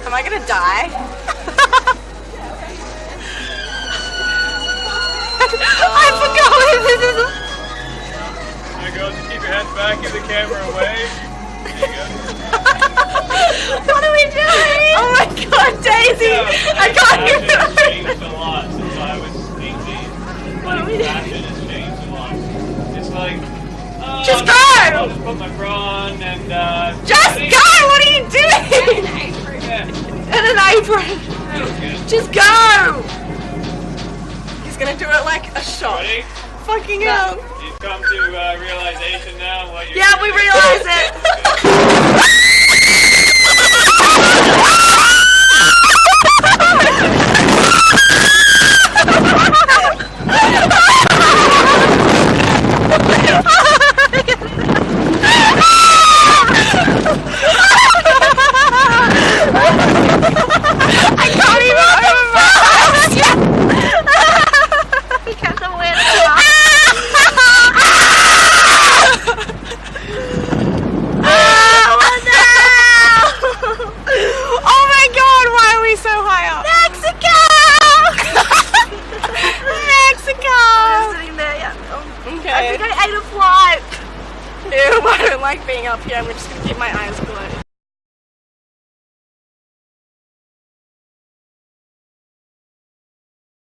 Am I gonna die? I forgot what this is. There you go. Just keep your head back, give the camera away. There you go. What are we doing? Oh my god, Daisy! I can't even. Fashion has changed a lot since I was 18. What are we doing? Fashion has changed a lot. It's like, Just go! I'll just put my bra on and Just go! What are you doing? Yeah. And an apron. Just go! He's gonna do it like a shot. Ready? Fucking hell. You've come to realization now what you're Yeah, we realize it. I can't even open my eyes. Because I'm weird. Oh my god, why are we so high up? Mexico! Mexico! I'm sitting there, yeah. Okay. I think I ate a fly. Ew, I don't like being up here. I'm just gonna keep my eyes closed.